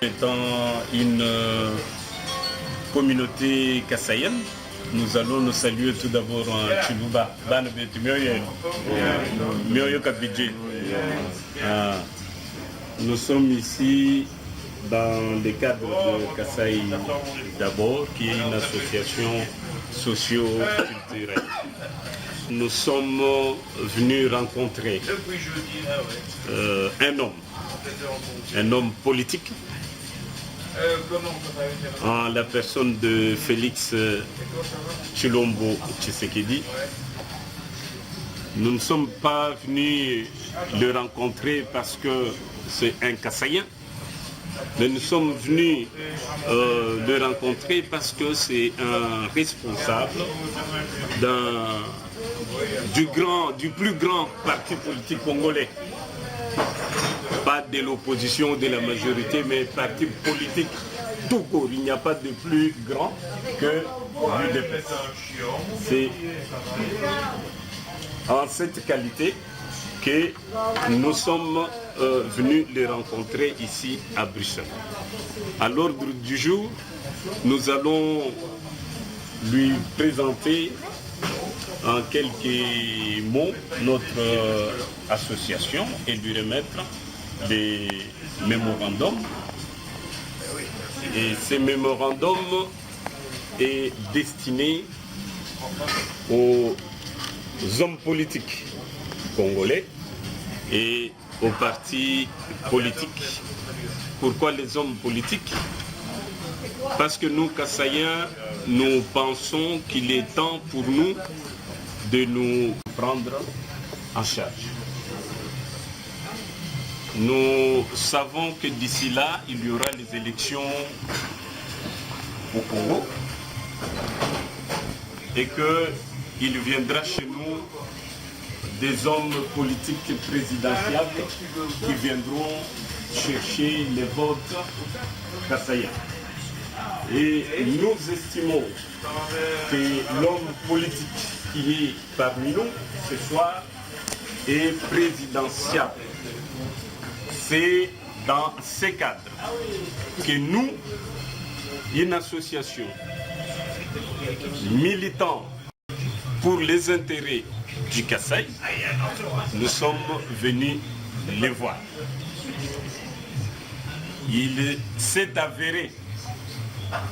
Étant une communauté kassaïenne, nous allons nous saluer tout d'abord en Chiluba. Nous sommes ici dans le cadre de Kasaï d'abord, qui est une association socio-culturelle. Nous sommes venus rencontrer un homme politique, en la personne de Félix Tshilombo Tshisekedi. Nous ne sommes pas venus le rencontrer parce que c'est un Kassaïen, mais nous sommes venus le rencontrer parce que c'est un responsable du plus grand parti politique congolais. Pas de l'opposition, de la majorité, mais parti politique tout court. Il n'y a pas de plus grand que l'UDPS. C'est en cette qualité que nous sommes venus les rencontrer ici à Bruxelles. À l'ordre du jour, nous allons lui présenter en quelques mots notre association et lui remettre des mémorandums. Et ces mémorandums est destiné aux hommes politiques congolais et aux partis politiques. Pourquoi les hommes politiques? Parce que nous, Kassaïens, nous pensons qu'il est temps pour nous de nous prendre en charge. Nous savons que d'ici là, il y aura les élections au Congo et qu'il viendra chez nous des hommes politiques présidentiables qui viendront chercher les votes kassaïens. Et nous estimons que l'homme politique qui est parmi nous ce soir est présidentiable. C'est dans ces cadres que nous, une association militant pour les intérêts du Kasaï, nous sommes venus les voir. Il s'est avéré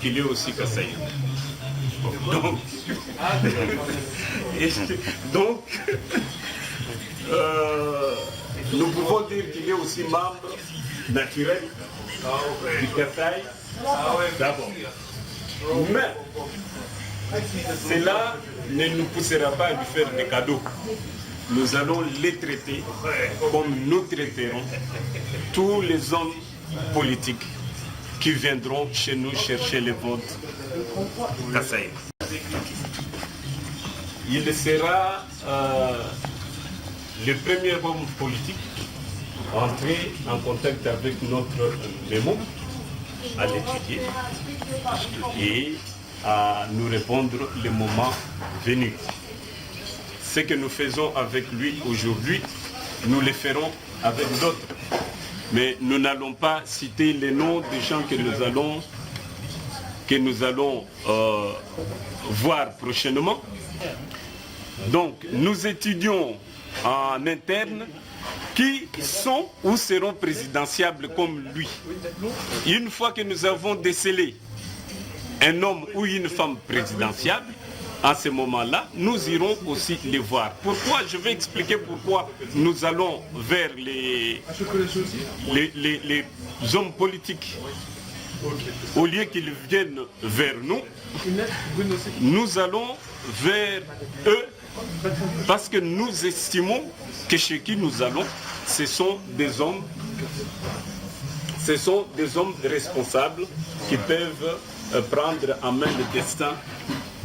qu'il est aussi Kassaïen. Donc, nous pouvons dire qu'il est aussi membre naturel du Kasaï d'abord. Mais cela ne nous poussera pas à lui faire des cadeaux. Nous allons les traiter comme nous traiterons tous les hommes politiques qui viendront chez nous chercher les votes kassaïens. Il sera le premier homme politique à entrer en contact avec notre mémo, à l'étudier et à nous répondre le moment venu. Ce que nous faisons avec lui aujourd'hui, nous le ferons avec d'autres. Mais nous n'allons pas citer les noms des gens que nous allons voir prochainement. Donc nous étudions en interne qui sont ou seront présidentiables comme lui. Une fois que nous avons décelé un homme ou une femme présidentiable, à ce moment-là, nous irons aussi les voir. Pourquoi? Je vais expliquer pourquoi nous allons vers les hommes politiques. Au lieu qu'ils viennent vers nous, nous allons vers eux parce que nous estimons que chez qui nous allons, ce sont des hommes responsables qui peuvent prendre en main le destin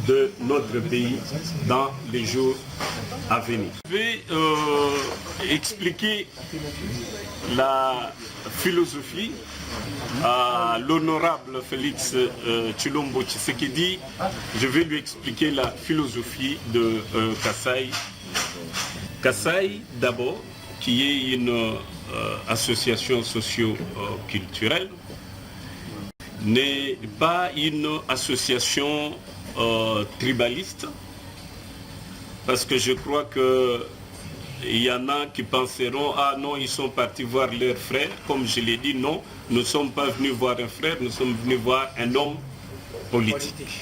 de notre pays dans les jours à venir. Je vais expliquer la philosophie à l'honorable Félix Tshilombo Tshisekedi. Je vais lui expliquer la philosophie de Kasai. Kasai, d'abord, qui est une association socio-culturelle, n'est pas une association tribaliste, parce que je crois que il y en a qui penseront, ah non, ils sont partis voir leurs frères. Comme je l'ai dit, non, nous ne sommes pas venus voir un frère, nous sommes venus voir un homme politique.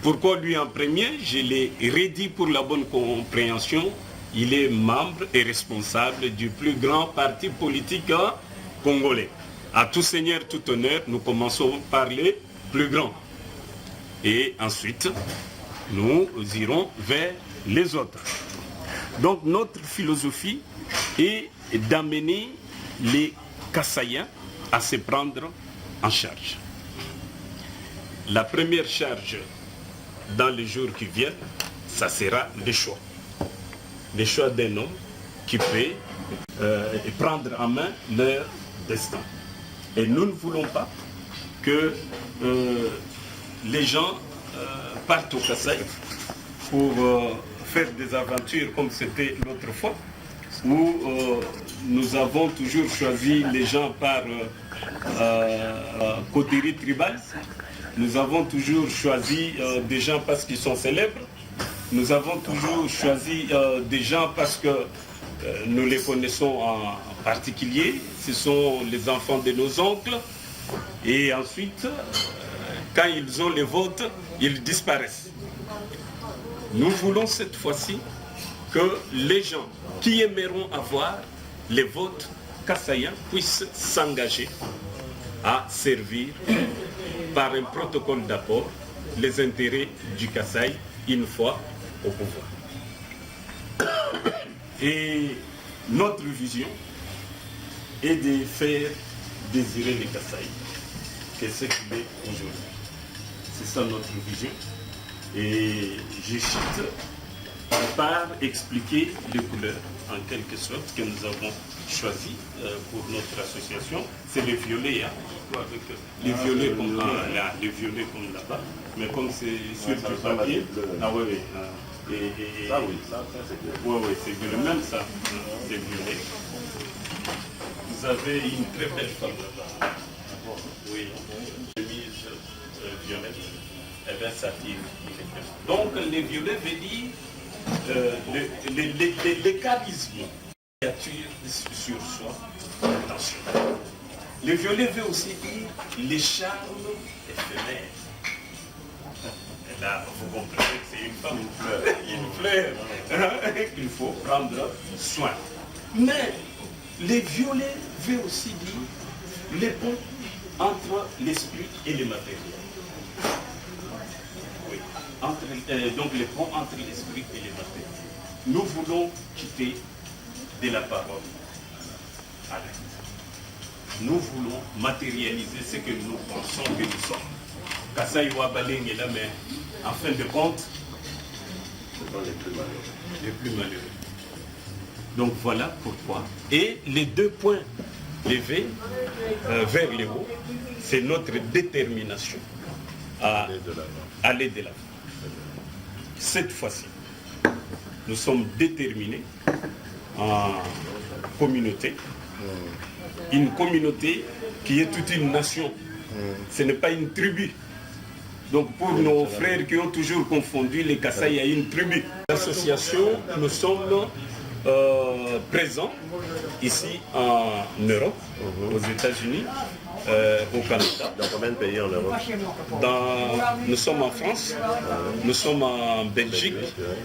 Pourquoi lui en premier? Je l'ai redit pour la bonne compréhension. Il est membre et responsable du plus grand parti politique congolais. À tout seigneur, tout honneur, nous commençons par les plus grands. Et ensuite, nous irons vers les autres. Donc notre philosophie est d'amener les Kasaïens à se prendre en charge. La première charge dans les jours qui viennent, ça sera le choix. Le choix d'un homme qui peut prendre en main leur destin. Et nous ne voulons pas que les gens partent au Kasaï pour faire des aventures comme c'était l'autre fois, où nous avons toujours choisi les gens par coterie tribale. Nous avons toujours choisi des gens parce qu'ils sont célèbres. Nous avons toujours choisi des gens parce que nous les connaissons en particulier. Ce sont les enfants de nos oncles. Et ensuite, quand ils ont les votes, ils disparaissent. Nous voulons cette fois-ci que les gens qui aimeront avoir les votes kassaïens puissent s'engager à servir par un protocole d'apport les intérêts du Kasaï une fois au pouvoir. Et notre vision est de faire désirer les Kasaï que ce qu'il est aujourd'hui. C'est ça notre vision. Et je cite par expliquer les couleurs en quelque sorte que nous avons choisies pour notre association. C'est les violets, hein, avec les violets comme là, les violets comme là-bas, mais comme c'est sur du papier, ah oui, oui. Ça oui, ça c'est violet. Oui, oui, c'est violet, même ça, c'est violet. Vous avez une très belle femme là-bas. Oui, chemise violette. Eh bien, ça tire. Donc, les violets veut dire le charisme qui attire sur soi l'attention. Le violet veut aussi dire les charmes éphémères. Et là, vous comprenez que c'est une femme, une fleur qu'il faut prendre soin. Mais les violets veut aussi dire les ponts entre l'esprit et le matériel. Donc les ponts entre l'esprit et les matériels. Nous voulons quitter de la parole à l'acte. Nous voulons matérialiser ce que nous pensons que nous sommes. Kassaï Wabaleng est là, mais en fin de compte, ce sont les plus malheureux. Les plus malheureux. Donc voilà pourquoi. Et les deux points levés vers le haut, c'est notre détermination à aller de l'avant. Cette fois-ci, nous sommes déterminés en communauté, une communauté qui est toute une nation. Ce n'est pas une tribu. Donc pour nos frères qui ont toujours confondu les Kasaï à une tribu. L'association, nous sommes présents ici en Europe, aux États-Unis, au Canada. Dans combien de pays en Europe? Nous sommes en France, nous sommes en Belgique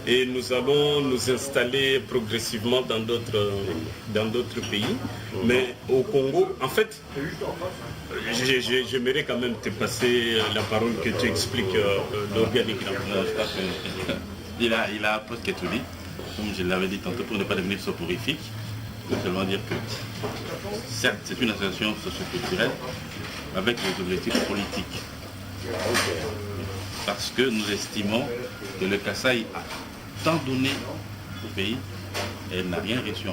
et nous allons nous installer progressivement dans d'autres pays. Mais au Congo, en fait, j'aimerais quand même te passer la parole que tu expliques l'organigramme. Il a presque tout dit. Comme je l'avais dit tantôt, pour ne pas devenir soporifique, je veux seulement dire que certes, c'est une association socioculturelle avec des objectifs politiques. parce que nous estimons que le Kasaï a tant donné au pays et elle n'a rien reçu.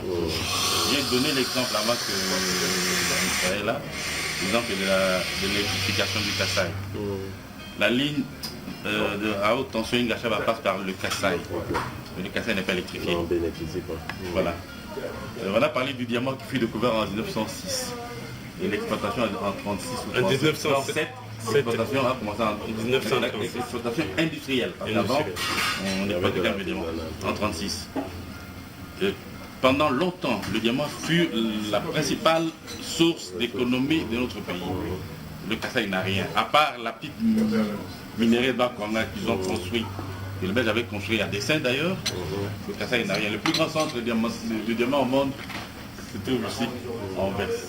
J'ai donné l'exemple avant que vous soyez là, l'exemple de l'électrification du Kasaï. La ligne de à haute tension Ingachaba passe par le Kasaï. Mais le Kasaï n'est pas électrifié. On bénéficie pas. Voilà. On a parlé du diamant qui fut découvert en 1906 et l'exploitation en 1936 ou 1937. L'exploitation a commencé en 1937. L'exploitation industrielle. Avant, on exploitait le diamant en 1936. Pendant longtemps, le diamant fut la principale source d'économie de notre pays. Le Kasaï n'a rien, à part la petite minerai de Bakwanga qu'ils ont construit. Et le Belge avait construit à dessein d'ailleurs. Le Kasaï n'a rien. Le plus grand centre de diamant au monde se trouve ici, en Verse.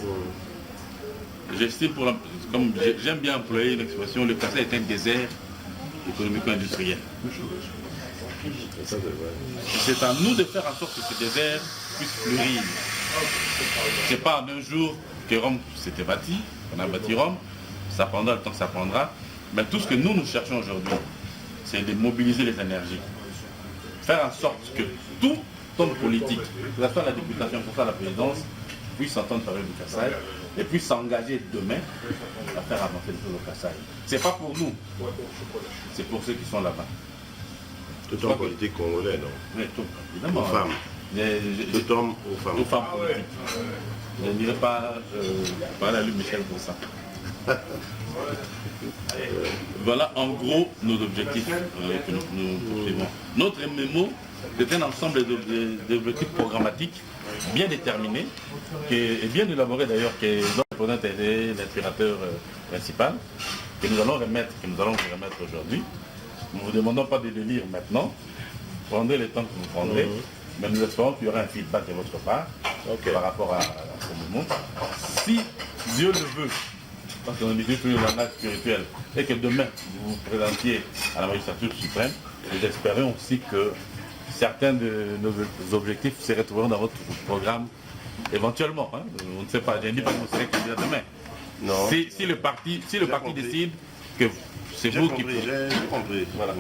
J'estime, comme j'aime bien employer une expression, le Kasaï est un désert économico-industriel. C'est à nous de faire en sorte que ce désert puisse fleurir. Ce n'est pas en un jour que Rome s'était bâti, on a bâti Rome, ça prendra le temps que ça prendra, mais tout ce que nous cherchons aujourd'hui, c'est de mobiliser les énergies. Faire en sorte que tout homme politique, que ce soit la députation, que ce soit la présidence, puisse entendre parler du Kasaï et puisse s'engager demain à faire avancer les choses au Kasaï. Ce n'est pas pour nous, c'est pour ceux qui sont là-bas. Tout homme politique congolais, non? Oui, tout, évidemment. Aux femmes. Tout homme aux femmes. Aux femmes politiques. Je n'irai pas parler à lui, Michel, pour ça. Voilà en gros nos objectifs que nous poursuivons. Notre MMO est un ensemble d'objectifs programmatiques bien déterminés et bien élaborés d'ailleurs, que le président est l'inspirateur principal, que nous allons vous remettre aujourd'hui. Nous ne vous demandons pas de le lire maintenant, prendrez le temps que vous prendrez, mais nous espérons qu'il y aura un feedback de votre part par rapport à ce moment. Si Dieu le veut, parce qu'on a mis sur le langage spirituel, et que demain vous vous présentiez à la magistrature suprême, nous espérons aussi que certains de nos objectifs se retrouveront dans votre programme éventuellement. Hein. On ne sait pas, je ne dis pas que vous serez candidat demain. Non. Si le parti décide que c'est vous qui... J'ai compris. Voilà.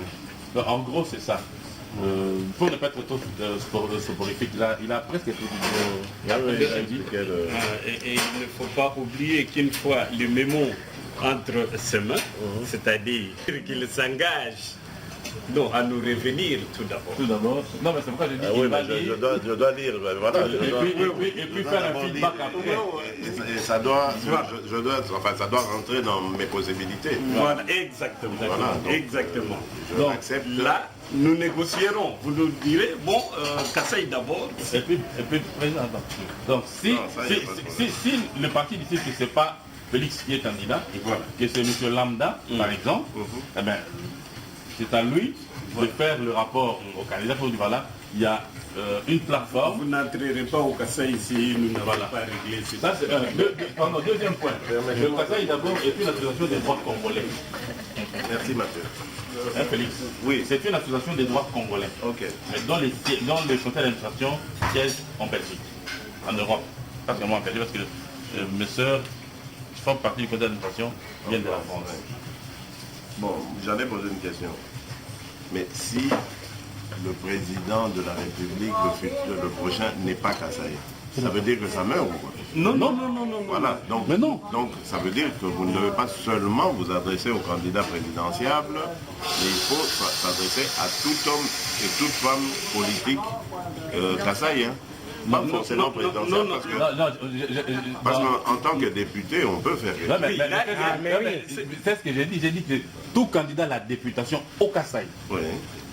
Donc, en gros, c'est ça. Pour ne pas être trop soporifique, il a presque tout dit. Et il ne faut pas oublier qu'une fois le mémo entre ses mains, c'est-à-dire qu'il s'engage à nous revenir tout d'abord. Tout d'abord. Non, mais c'est pourquoi je dis qu'il va lire. Je dois lire. Voilà. Et puis faire un feedback après. Et ça doit, ça doit rentrer dans mes possibilités. Voilà, exactement. Voilà, donc, exactement. Donc, accepte. Là, nous négocierons. Vous nous direz, bon, Kasaï d'abord. Et puis, président, donc, si le parti décide que ce n'est pas Félix qui est candidat, que c'est M. Lambda, par exemple, eh bien, c'est à lui de faire le rapport au candidat pour dire voilà, il y a une plateforme. Vous n'entrerez pas au Kasaï ici, nous n'avons pas réglé ça. C'est deuxième point. Le Kasaï d'abord est une association des droits congolais. Merci Mathieu. Hein, Félix? Oui. C'est une association des droits congolais. Ok. Mais dans le conseil d'administration siège en Belgique, en Europe. Pas seulement en Belgique, parce que mes soeurs qui font partie du conseil d'administration viennent de la France. Bon, j'allais poser une question. Mais si le président de la République, le prochain, n'est pas Kasaï, ça veut dire que ça meurt ou quoi? Non. Voilà, donc, mais non. Donc ça veut dire que vous ne devez pas seulement vous adresser au candidat présidentiable, mais il faut s'adresser à tout homme et toute femme politique Kasaï, hein? Pas forcément présidentiel, parce qu'en tant que député, on peut faire quelque chose. C'est ce que j'ai dit. J'ai dit que tout candidat à la députation au Kasaï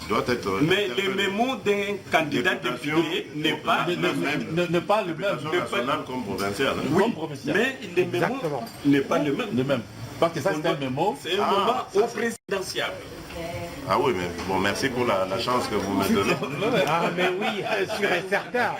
doit être... Mais le mémo d'un candidat député n'est pas le même. Ne pas le même. National comme provincial. Oui, mais le mémo n'est pas le même. Parce que ça, c'est un mémo. C'est un mémo au présidentiel. Ah oui, mais bon, merci pour la chance que vous me donnez. Ah mais oui, sûr et certain.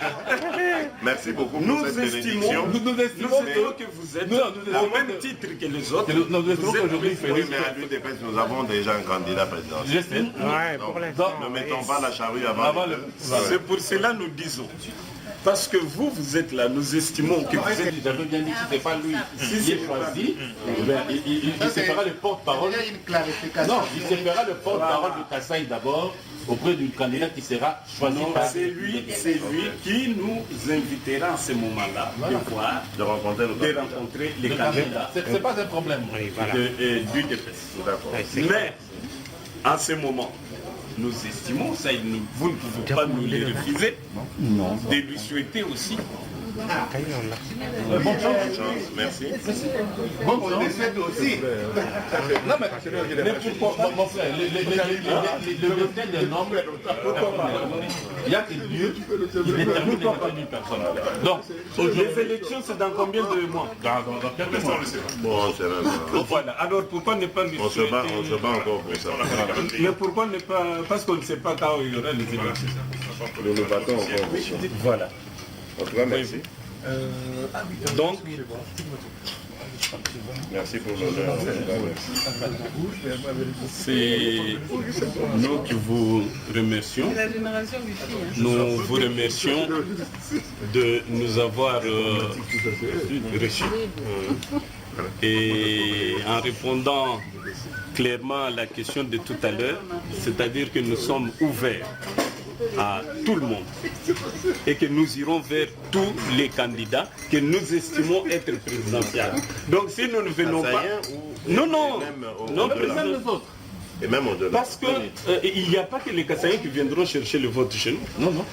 Merci beaucoup pour cette bénédiction. Nous estimons que vous êtes au même titre que les autres. Nous estimons qu'aujourd'hui, oui, mais à l'UDPS, nous avons déjà un candidat présidentiel. Ouais, pour l'instant. Ne mettons pas la charrue avant le... C'est pour cela que nous disons Parce que vous êtes là, nous estimons que vous êtes... J'avais bien dit que ce n'est pas lui qui est choisi, il se fera le porte-parole. Il y a une clarification. Non, il se fera le porte-parole de Kasaï d'abord, auprès du candidat qui sera choisi par... C'est lui qui nous invitera en ce moment-là De rencontrer les candidats. C'est pas un problème. Oui, voilà. Du DPS. Mais, en ce moment, nous estimons, ça, vous ne pouvez pas nous le refuser, de lui souhaiter aussi. Bonne chance. Merci. Bonne On chance. décède aussi. Non mais pourquoi, mon frère, le bulletin des noms, il n'y a que Dieu qui détermine les noms d'une personne. Donc, Les élections, c'est dans combien de mois? dans quelques mois. Bon, c'est même. Voilà. Alors pourquoi ne pas lui On se souhaiter... bat encore pour ça. Mais pourquoi ne pas... Parce qu'on ne sait pas quand il y aura les élections. Nous nous battons encore pour ça. Voilà. En tout cas, merci. Donc, Merci pour l'honneur. c'est nous qui vous remercions. Nous vous remercions de nous avoir reçus. Et en répondant clairement à la question de tout à l'heure, c'est-à-dire que nous sommes ouverts à tout le monde et que nous irons vers tous les candidats que nous estimons être présidentiels. Donc si nous ne venons pas... Non, Même les autres. Et même au-delà. parce qu'il n'y a pas que les Kassaïens qui viendront chercher le vote chez nous. Non.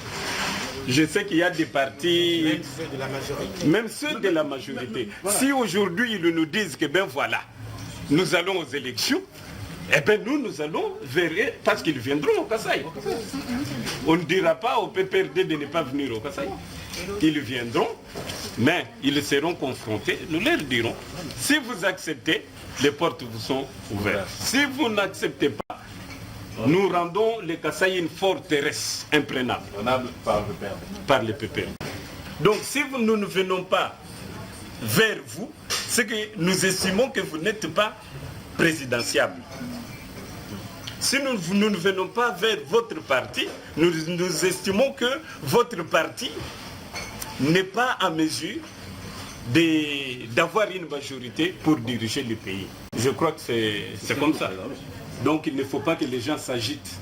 Je sais qu'il y a des partis, même ceux de la majorité. Si aujourd'hui ils nous disent que ben voilà, nous allons aux élections, eh bien nous allons vers eux parce qu'ils viendront au Kasaï. On ne dira pas au PPRD de ne pas venir au Kasaï. Ils viendront, mais ils seront confrontés. Nous leur dirons, si vous acceptez, les portes vous sont ouvertes. Si vous n'acceptez pas, nous rendons le Kasaï une forteresse imprenable par le PPRD. Donc si nous ne venons pas vers vous, c'est que nous estimons que vous n'êtes pas présidentiable. Si nous ne venons pas vers votre parti, nous estimons que votre parti n'est pas à mesure d'avoir une majorité pour diriger le pays. Je crois que c'est comme ça. Donc il ne faut pas que les gens s'agitent.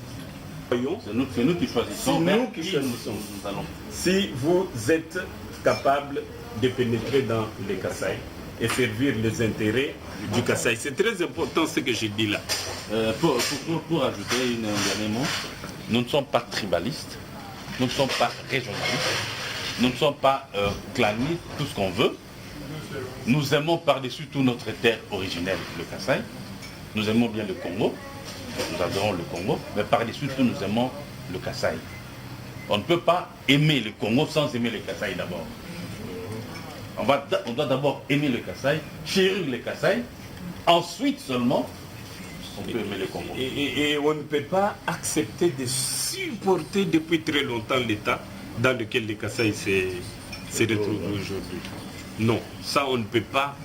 C'est nous qui choisissons. Nous allons. Si vous êtes capable de pénétrer dans les Kasaï et servir les intérêts du Kasaï. C'est très important ce que j'ai dit là. Pour ajouter un dernier mot, nous ne sommes pas tribalistes, nous ne sommes pas régionalistes, nous ne sommes pas clanistes, tout ce qu'on veut. Nous aimons par-dessus tout notre terre originelle, le Kasaï. Nous aimons bien le Congo, nous adorons le Congo, mais par-dessus tout nous aimons le Kasaï. On ne peut pas aimer le Congo sans aimer le Kasaï d'abord. On doit d'abord aimer le Kasaï, chérir le Kasaï, ensuite seulement on peut aimer le Congo. Et on ne peut pas accepter de supporter depuis très longtemps l'état dans lequel le Kasaï se retrouve aujourd'hui. Non, ça on ne peut pas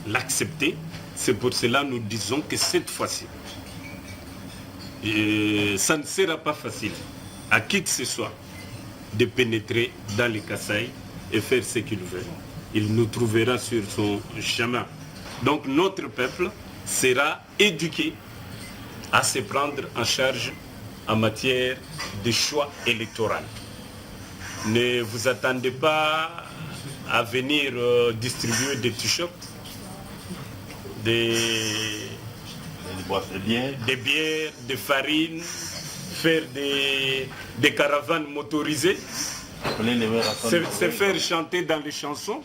l'accepter. C'est pour cela que nous disons que cette fois-ci, ça ne sera pas facile à qui que ce soit de pénétrer dans le Kasaï et faire ce qu'il veut. Il nous trouvera sur son chemin. Donc notre peuple sera éduqué à se prendre en charge en matière de choix électoral. Ne vous attendez pas à venir distribuer des t-shirts, des bières, des farines, faire des caravanes motorisées, se faire chanter dans les chansons.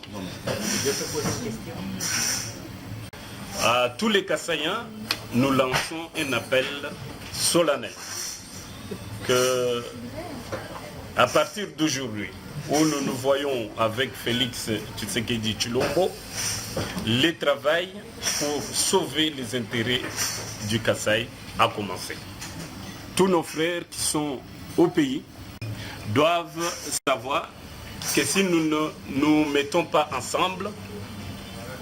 À tous les Kassaïens, nous lançons un appel solennel que, à partir d'aujourd'hui, où nous nous voyons avec Félix Tshisekedi Tshilombo, le travail pour sauver les intérêts du Kasaï a commencé. Tous nos frères qui sont au pays doivent savoir que si nous ne nous mettons pas ensemble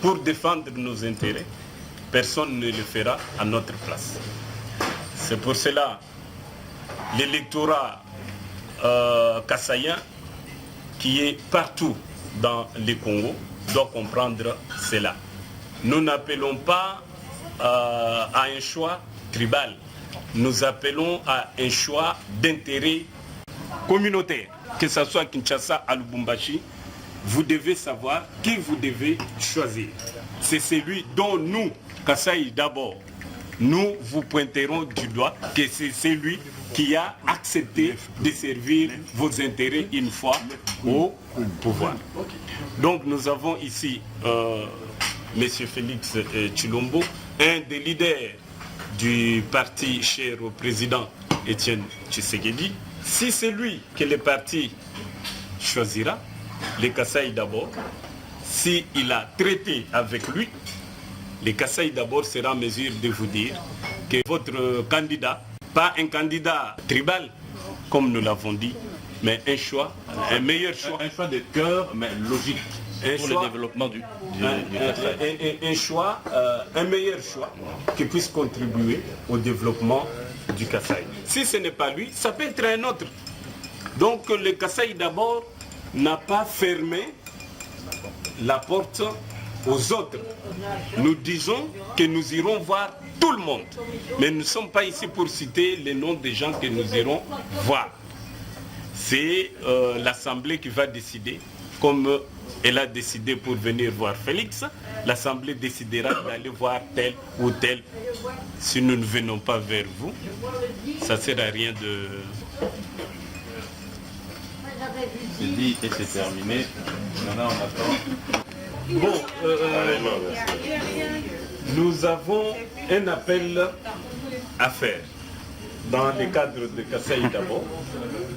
pour défendre nos intérêts, personne ne le fera à notre place. C'est pour cela l'électorat kassaïen qui est partout dans le Congo doit comprendre cela. Nous n'appelons pas à un choix tribal. Nous appelons à un choix d'intérêt communautaire. Que ce soit Kinshasa à Lubumbashi, vous devez savoir qui vous devez choisir. C'est celui dont nous, Kasai d'abord, nous vous pointerons du doigt que c'est celui qui a accepté de servir vos intérêts une fois au pouvoir. Donc nous avons ici M. Félix Tshilombo, un des leaders du parti cher au président Étienne Tshisekedi. Si c'est lui que le parti choisira, le Kasai d'abord, s'il a traité avec lui, le Kasai d'abord sera en mesure de vous dire que votre candidat, pas un candidat tribal, comme nous l'avons dit, mais un choix, un meilleur choix. Un choix de cœur, mais logique, pour le développement du Kasai. Un choix, un meilleur choix qui puisse contribuer au développement du Kasai. Si ce n'est pas lui, ça peut être un autre. Donc le Kasai d'abord n'a pas fermé la porte aux autres. Nous disons que nous irons voir tout le monde. Mais nous ne sommes pas ici pour citer les noms des gens que nous irons voir. C'est l'Assemblée qui va décider, comme elle a décidé pour venir voir Félix. L'Assemblée décidera d'aller voir tel ou tel. Si nous ne venons pas vers vous, ça ne sert à rien de... C'est dit et c'est terminé. Maintenant on attend. Bon, nous avons un appel à faire dans le cadre de Kasai d'abord.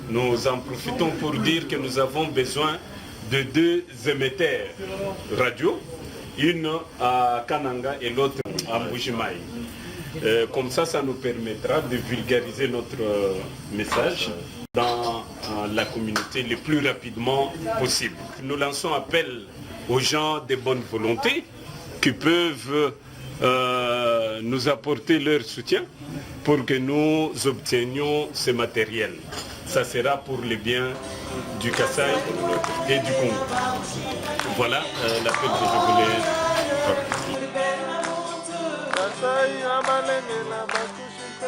Nous en profitons pour dire que nous avons besoin de 2 émetteurs radio, une à Kananga et l'autre à Mbujimaï. Comme ça nous permettra de vulgariser notre message dans la communauté le plus rapidement possible. Nous lançons appel aux gens de bonne volonté qui peuvent nous apporter leur soutien pour que nous obtenions ce matériel. Ça sera pour le bien du Kasai et du Congo. Voilà l'appel que je voulais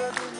faire.